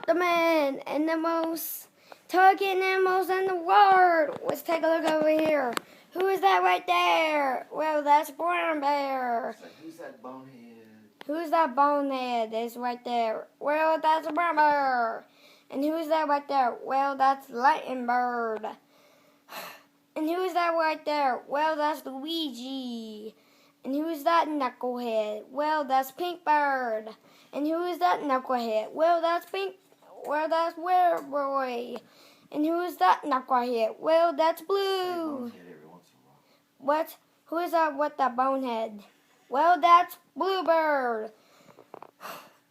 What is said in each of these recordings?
the man and the most talking animals in the world. Let's take a look over here. Who is that right there? Well, that's Brown Bear. So who's that bonehead? Who's that bonehead that's right there? Well, that's a Brown Bear. And who's that right there? Well, that's Lightning Bird. And who's that right there? Well, that's Luigi. And who's that knucklehead? Well, that's Pink Bird. And who is that knucklehead? Well, that's that's Wereboy. And who is that knucklehead? Well, that's Blue. What? Who is that with that bonehead? Well, that's Bluebird.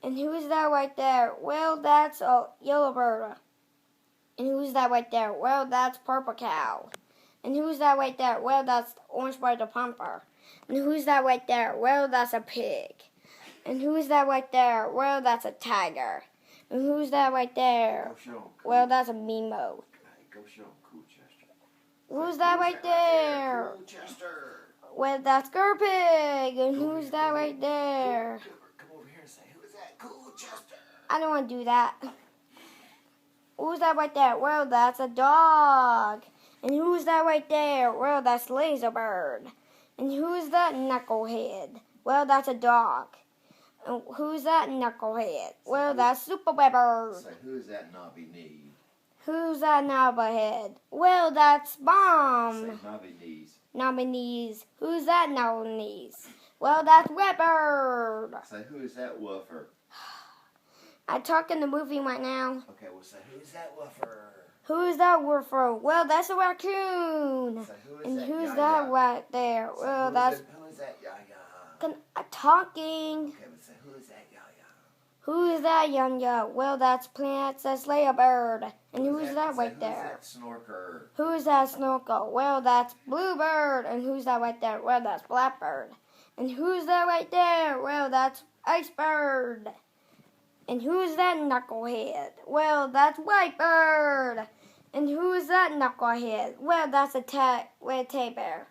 And who is that right there? Well, that's a Yellow Bird. And who's that right there? Well, that's Purple Cow. And who's that right there? Well, that's Orange Bird the Pumper. And who's that right there? Well, that's a pig. And who's that right there? Well, that's a tiger. And who's that right there? Well, that's a Mimo. Go show him Cool Chester. Who's that right there? Cool Chester. Well, that's Gerpig. And who's that right there? Come over here and say, who is that? Cool Chester. I don't want to do that. Who's that right there? Well, that's a dog. And who's that right there? Well, that's Laserbird. And who's that knucklehead? Well, that's a dog. And who's that knucklehead? Well, that's Super Bird. Say, who is that knobby knee? Who's that knobblehead? Well, that's Bomb. Say, knobby knees. Knobby knees. Who's that knobby knees? Well, that's Redbird. Say, who is that woofer? I talk in the movie right now. Okay, well, say, who is that woofer? Who's that woofer? Well, that's a raccoon. Say, And who's that right there? Say, Well, that's... Who is that Yaya? Talking. Okay, but say, who is that Yaya? Who is that Yanya? Well, that's Princess Ladybird. And who's that right there? Who's that Snorker? Who's that Snorkel? Well, that's Bluebird. And who's that right there? Well, that's Blackbird. And who's that right there? Well, that's Icebird. And who's that knucklehead? Well, that's Whitebird. And who's that knucklehead? Well, that's a teddy bear.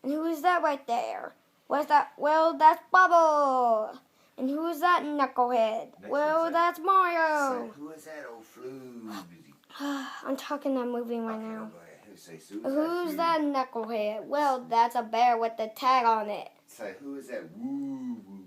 And who's that right there? What's that? Well, that's Bubble. And who's that knucklehead? Well, that's Mario. Say, who is that old floozy? I'm talking that movie right now. Go ahead. Say, Who's that knucklehead? Well, that's a bear with the tag on it. Say, who is that woo woo?